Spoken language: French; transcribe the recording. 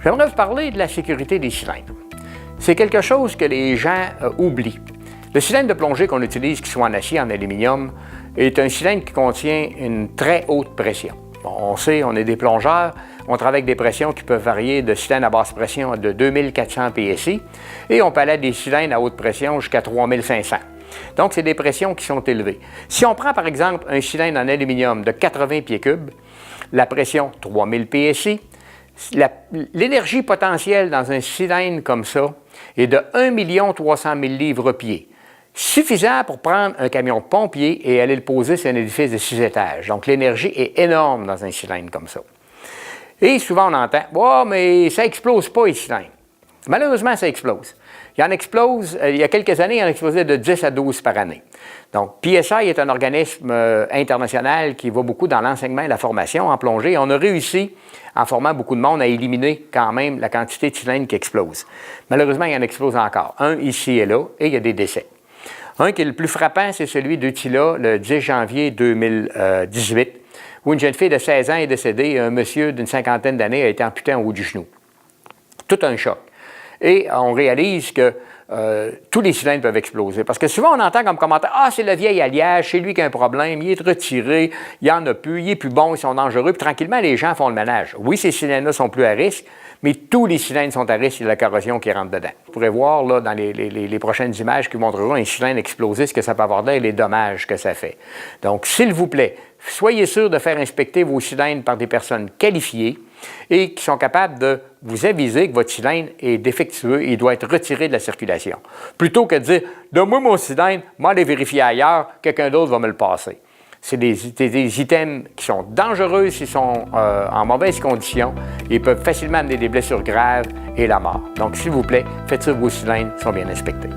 J'aimerais vous parler de la sécurité des cylindres. C'est quelque chose que les gens oublient. Le cylindre de plongée qu'on utilise, qu'il soit en acier, en aluminium, est un cylindre qui contient une très haute pression. Bon, on sait, on est des plongeurs, on travaille avec des pressions qui peuvent varier de cylindres à basse pression de 2400 PSI et on peut aller à des cylindres à haute pression jusqu'à 3500. Donc, c'est des pressions qui sont élevées. Si on prend par exemple un cylindre en aluminium de 80 pieds cubes, la pression 3000 PSI, l'énergie potentielle dans un cylindre comme ça est de 1 300 000 livres-pieds. Suffisant pour prendre un camion de pompier et aller le poser sur un édifice de 6 étages. Donc, l'énergie est énorme dans un cylindre comme ça. Et souvent, on entend « Oh, mais ça n'explose pas, les cylindres. » Malheureusement, ça explose. Il en explose, il y a quelques années, il en explosait de 10 à 12 par année. Donc, PSI est un organisme international qui va beaucoup dans l'enseignement et la formation en plongée. On a réussi, en formant beaucoup de monde, à éliminer quand même la quantité de cylindres qui explosent. Malheureusement, il en explose encore. Un ici et là, et il y a des décès. Un qui est le plus frappant, c'est celui d'Utila, le 10 janvier 2018, où une jeune fille de 16 ans est décédée et un monsieur d'une cinquantaine d'années a été amputé en haut du genou. Tout un choc. Et on réalise que tous les cylindres peuvent exploser. Parce que souvent, on entend comme commentaire « Ah, c'est le vieil alliage, c'est lui qui a un problème, il est retiré, il n'y en a plus, il est plus bon, ils sont dangereux. » Puis tranquillement, les gens font le ménage. Oui, ces cylindres-là sont plus à risque, mais tous les cylindres sont à risque, il y a la corrosion qui rentre dedans. Vous pourrez voir là, dans les prochaines images qui montreront un cylindre explosé, ce que ça peut avoir d'air et les dommages que ça fait. Donc, s'il vous plaît, soyez sûr de faire inspecter vos cylindres par des personnes qualifiées et qui sont capables de vous aviser que votre cylindre est défectueux et doit être retiré de la circulation. Plutôt que de dire « Donne-moi mon cylindre, moi aller vérifier ailleurs, quelqu'un d'autre va me le passer ». C'est des items qui sont dangereux s'ils sont en mauvaise condition et peuvent facilement amener des blessures graves et la mort. Donc, s'il vous plaît, faites sûr que vos cylindres sont bien inspectés.